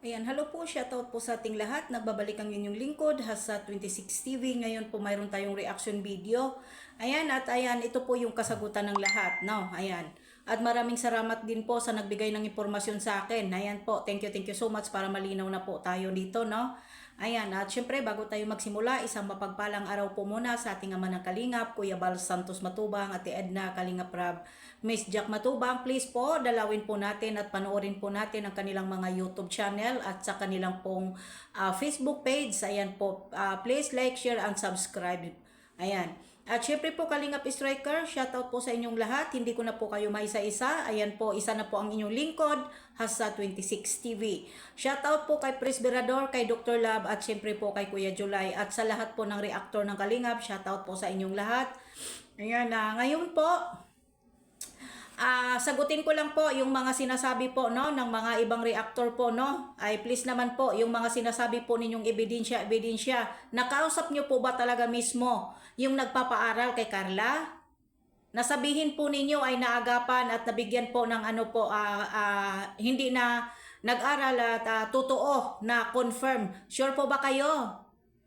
Ayan, hello po, shoutout po sa ating lahat. Nagbabalik ang inyong lingkod, Hasa 26 TV. Ngayon po mayroon tayong reaction video. Ayan, at ayan, ito po yung kasagutan ng lahat, no? Ayan. At maraming salamat din po sa nagbigay ng impormasyon sa akin. Ayan po, thank you so much para malinaw na po tayo dito, no? Ayan, at syempre bago tayo magsimula, isang mapagpalang araw po muna sa ating ama ng Kalingap, Kuya Bal Santos Matubang, Ate Edna Kalingap Rab, Miss Jack Matubang. Please po, dalawin po natin at panoorin po natin ang kanilang mga YouTube channel at sa kanilang pong Facebook page. Ayan po, please like, share, and subscribe. Ayan. At syempre po Kalingap Striker, shoutout po sa inyong lahat. Hindi ko na po kayo maisa-isa. Ayan po, isa na po ang inyong lingkod, Hasa 26 TV. Shoutout po kay Presberador, kay Dr. Lab, at syempre po kay Kuya July. At sa lahat po ng reactor ng Kalingap, shoutout po sa inyong lahat. Ayan na, ngayon po, sagutin ko lang po yung mga sinasabi po no ng mga ibang reactor po no. Ay please naman po yung mga sinasabi po ninyong ebidensya, nakausap niyo po ba talaga mismo yung nagpapaaral kay Carla? Nasabihin po ninyo ay naagapan at nabigyan po ng ano po hindi na nag-aral at totoo na confirm. Sure po ba kayo?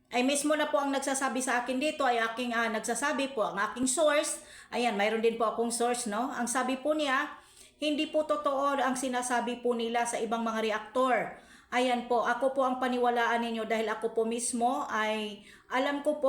Ay mismo na po ang nagsasabi sa akin dito ay aking nagsasabi po ang aking source. Ayan, mayroon din po akong source, no? Ang sabi po niya, hindi po totoo ang sinasabi po nila sa ibang mga reaktor. Ayan po, ako po ang paniwalaan ninyo dahil ako po mismo ay alam ko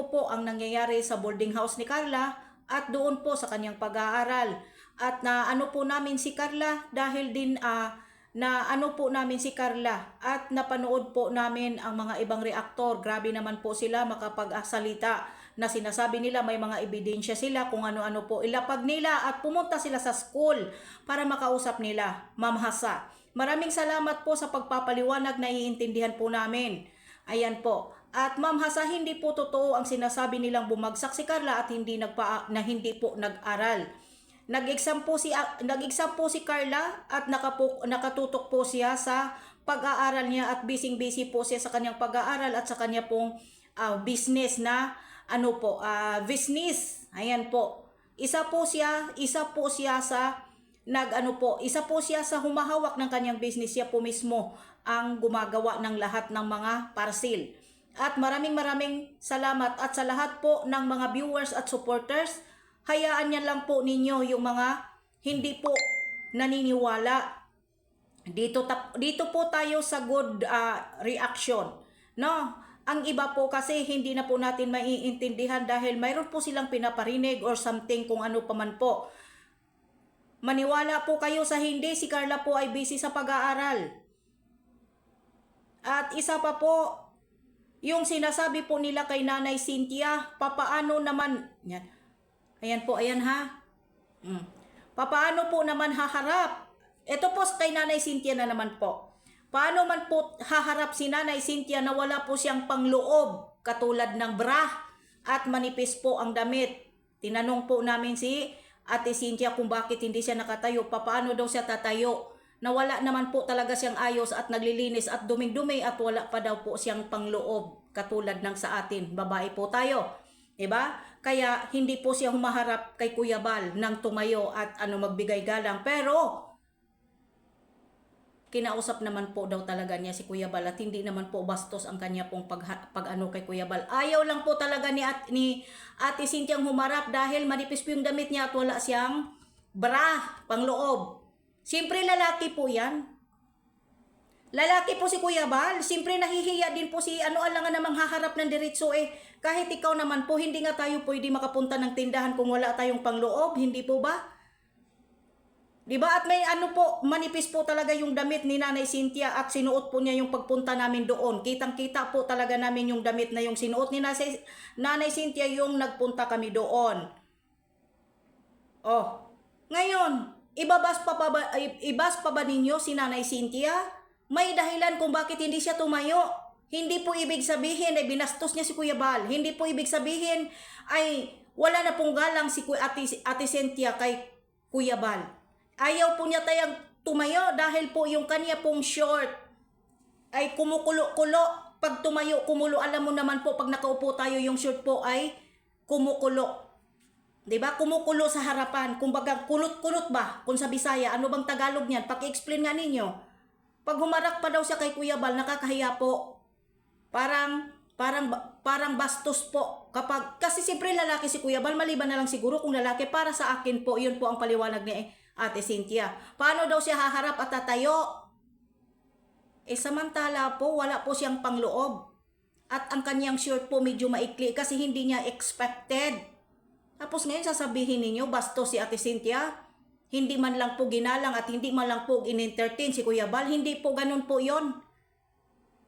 po ang nangyayari sa boarding house ni Carla at doon po sa kanyang pag-aaral. At na ano po namin si Carla dahil din na ano po namin si Carla at napanood po namin ang mga ibang reaktor. Grabe naman po sila makapag-salita na sinasabi nila may mga ebidensya sila kung ano-ano po ilapag nila at pumunta sila sa school para makausap nila. Ma'am Hasa, maraming salamat po sa pagpapaliwanag na iintindihan po namin. Ayan po. At Ma'am Hasa, hindi po totoo ang sinasabi nilang bumagsak si Carla at hindi po nag-aral. Nag-exam po si Carla at nakatutok po siya sa pag-aaral niya at busy po siya sa kanyang pag-aaral at sa kanya pong business na business. Ayan po. Isa po siya sa humahawak ng kanyang business. Siya po mismo ang gumagawa ng lahat ng mga parcel. At maraming salamat at sa lahat po ng mga viewers at supporters, hayaan niya lang po ninyo yung mga hindi po naniniwala. Dito po tayo sa good reaction. No? Ang iba po kasi hindi na po natin maiintindihan dahil mayroon po silang pinaparinig or something kung ano pa man po. Maniwala po kayo sa hindi, si Carla po ay busy sa pag-aaral. At isa pa po, yung sinasabi po nila kay Nanay Cynthia, papaano naman, yan. Ayan po, ayan ha. Papaano po naman haharap? Ito po kay Nanay Cynthia na naman po. Paano man po haharap si Nanay Cynthia na wala po siyang pangloob katulad ng bra at manipis po ang damit? Tinanong po namin si Ate Cynthia kung bakit hindi siya nakatayo. Paano daw siya tatayo? Na wala naman po talaga siyang ayos at naglilinis at duming-dumi at wala pa daw po siyang pangloob katulad ng sa atin. Babae po tayo. Diba? Kaya hindi po siya humaharap kay Kuya Bal ng tumayo at magbigay galang. Pero kinausap naman po daw talaga niya si Kuya Bal at hindi naman po bastos ang kanya pong kay Kuya Bal. Ayaw lang po talaga ni Ate Cynthia humarap dahil manipis po yung damit niya at wala siyang bra, pangloob. Siyempre lalaki po yan. Lalaki po si Kuya Bal. Siyempre nahihiya din po si alangan namang haharap ng diretso Kahit ikaw naman po, hindi nga tayo pwede makapunta ng tindahan kung wala tayong pangloob. Hindi po ba? Diba? At may manipis po talaga yung damit ni Nanay Cynthia at sinuot po niya yung pagpunta namin doon. Kitang-kita po talaga namin yung damit na yung sinuot ni Nanay Cynthia yung nagpunta kami doon. Oh, ngayon, ibas pa ba ninyo si Nanay Cynthia? May dahilan kung bakit hindi siya tumayo. Hindi po ibig sabihin ay binastos niya si Kuya Bal. Hindi po ibig sabihin ay wala na pong galang si Ate Cynthia kay Kuya Bal. Ayaw po niya tayang tumayo dahil po yung kanya pong short ay kumukulo-kulo. Pag tumayo, kumulo. Alam mo naman po, pag nakaupo tayo, yung short po ay kumukulo. Diba? Kumukulo sa harapan. Kumbaga, kulot-kulot ba? Kung sa Bisaya, ano bang Tagalog niyan? Paki-explain nga ninyo. Pag humarap pa daw siya kay Kuya Bal, nakakahiya po. Parang bastos po. Kasi siyempre lalaki si Kuya Bal, maliban na lang siguro kung lalaki. Para sa akin po, yun po ang paliwanag ni Ate Cynthia. Paano daw siya haharap at tatayo? Samantala po, wala po siyang pangloob. At ang kanyang shirt po medyo maikli kasi hindi niya expected. Tapos ngayon sasabihin ninyo, bastos si Ate Cynthia. Hindi man lang po ginalang at hindi man lang po in-entertain si Kuya Bal. Hindi po ganun po yon.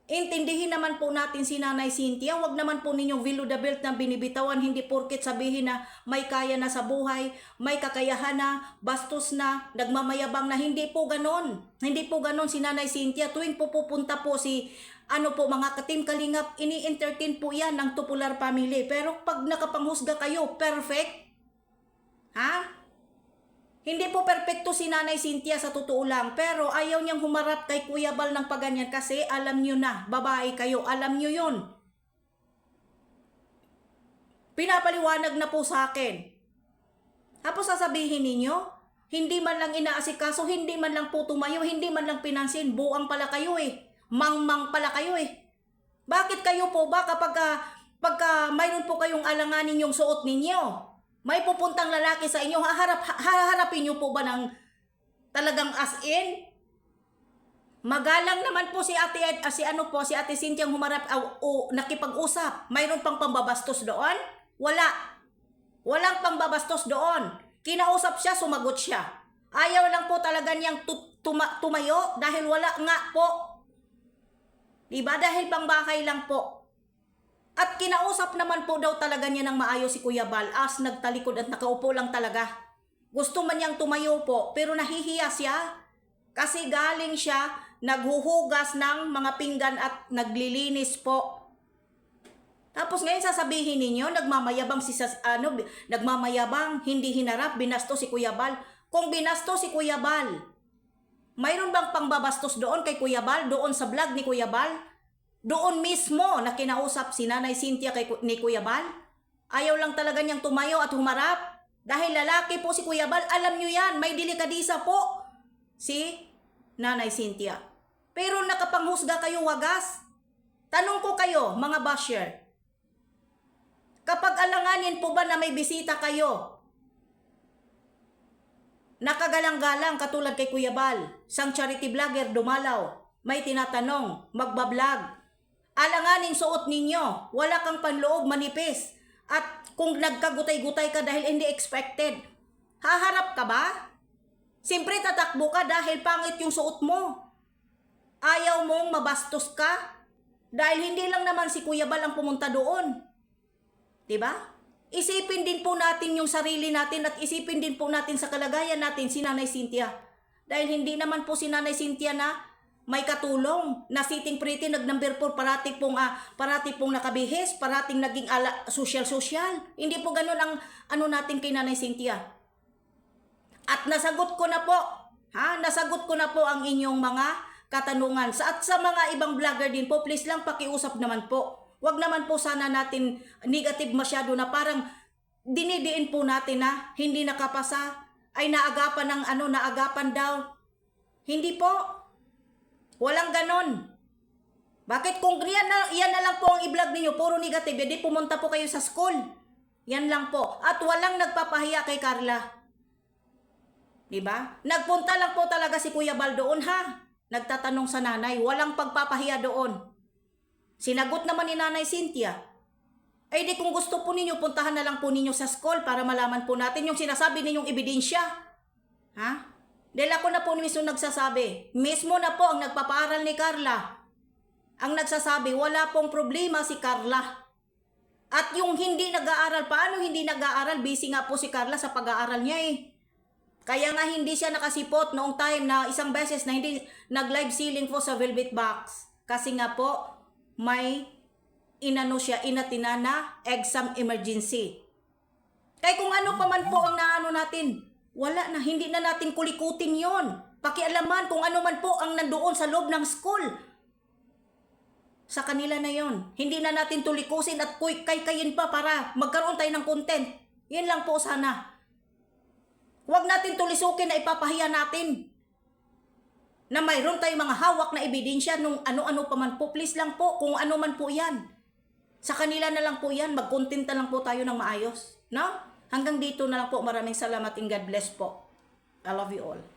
Intindihin naman po natin si Nanay Cynthia. Huwag naman po ninyong below the belt na binibitawan. Hindi porket sabihin na may kaya na sa buhay, may kakayahan na, bastos na, nagmamayabang na. Hindi po ganon. Hindi po ganon si Nanay Cynthia. Tuwing po pupunta po si mga ka-Team Kalingap, ini-entertain po yan ng Tupular Family. Pero pag nakapanghusga kayo, perfect? Ha? Hindi po perpekto si Nanay Cynthia sa totoo lang, pero ayaw niyang humarap kay Kuya Bal ng paganyan kasi alam niyo na, babae kayo, alam niyo yun. Pinapaliwanag na po sa akin. Tapos sasabihin ninyo, hindi man lang inaasikaso, hindi man lang po tumayo, hindi man lang pinansin, buang pala kayo eh. Mangmang pala kayo eh. Bakit kayo po ba pagka mayroon po kayong alanganin yung suot ninyo? May pupuntang lalaki sa inyo, haharapin nyo po ba ng talagang as in? Magalang naman po si Ate Cynthia humarap o nakipag-usap. Mayroon pang pambabastos doon? Wala. Walang pambabastos doon. Kinausap siya, sumagot siya. Ayaw lang po talaga niyang tumayo dahil wala nga po. Diba? Dahil pangbakay lang po. At kinausap naman po daw talaga niya ng maayos si Kuya Bal as nagtalikod at nakaupo lang talaga. Gusto man niyang tumayo po pero nahihiya siya kasi galing siya naghuhugas ng mga pinggan at naglilinis po. Tapos ngayon sasabihin ninyo nagmamayabang, hindi hinarap, binasto si Kuya Bal. Kung binasto si Kuya Bal, mayroon bang pangbabastos doon kay Kuya Bal, doon sa vlog ni Kuya Bal? Doon mismo na kinausap si Nanay Cynthia ni Kuya Bal. Ayaw lang talaga niyang tumayo at humarap. Dahil lalaki po si Kuya Bal, alam niyo yan, may delikadisa po si Nanay Cynthia. Pero nakapanghusga kayo wagas. Tanong ko kayo, mga basher. Kapag alanganin po ba na may bisita kayo, nakagalang-galang katulad kay Kuya Bal, sang charity vlogger dumalaw, may tinatanong, magbablog, alanganin suot ninyo, wala kang panloob, manipis. At kung nagkagutay-gutay ka dahil hindi expected, haharap ka ba? Siyempre tatakbo ka dahil pangit yung suot mo. Ayaw mong mabastos ka dahil hindi lang naman si Kuya Bal ang pumunta doon. Diba? Isipin din po natin yung sarili natin at isipin din po natin sa kalagayan natin si Nanay Cynthia. Dahil hindi naman po si Nanay Cynthia na may katulong, na sitting pretty, nag-number 4, parati pong nakabihis, parating naging social. Hindi po ganun ang natin kay Nanay Cynthia. At nasagot ko na po ang inyong mga katanungan. At sa mga ibang vlogger din po, please lang pakiusap naman po. Huwag naman po sana natin negative masyado na parang dinidiin po natin na hindi nakapasa, ay naagapan daw. Hindi po. Walang ganon. Bakit kung yan na lang po ang i-vlog ninyo, puro negative, di pumunta po kayo sa school. Yan lang po. At walang nagpapahiya kay Carla. Diba? Nagpunta lang po talaga si Kuya Bal doon ha. Nagtatanong sa nanay, walang pagpapahiya doon. Sinagot naman ni Nanay Cynthia. Ay di kung gusto po ninyo, puntahan na lang po ninyo sa school para malaman po natin yung sinasabi ninyong ebidensya. Ha? Dahil ako na po mismo nagsasabi, mismo na po ang nagpapaaral ni Carla. Ang nagsasabi, wala pong problema si Carla. At yung hindi nag-aaral, paano hindi nag-aaral? Busy nga po si Carla sa pag-aaral niya eh. Kaya nga hindi siya nakasipot noong time na isang beses na hindi nag-live ceiling po sa Velvet Box. Kasi nga po, may inatina na exam emergency. Kaya kung ano pa man po ang natin, wala na, hindi na natin kulikutin yon. Pakialaman kung ano man po ang nandoon sa loob ng school. Sa kanila na yon. Hindi na natin tulikusin at kay-kayin pa para magkaroon tayo ng content. Yan lang po sana. Huwag natin tulisukin na ipapahiya natin. na mayroon tayong mga hawak na ebidensya nung ano-ano pa man po. Please lang po, kung ano man po yan. Sa kanila na lang po yan, magkontenta lang po tayo ng maayos. No? Hanggang dito na lang po. Maraming salamat and God bless po. I love you all.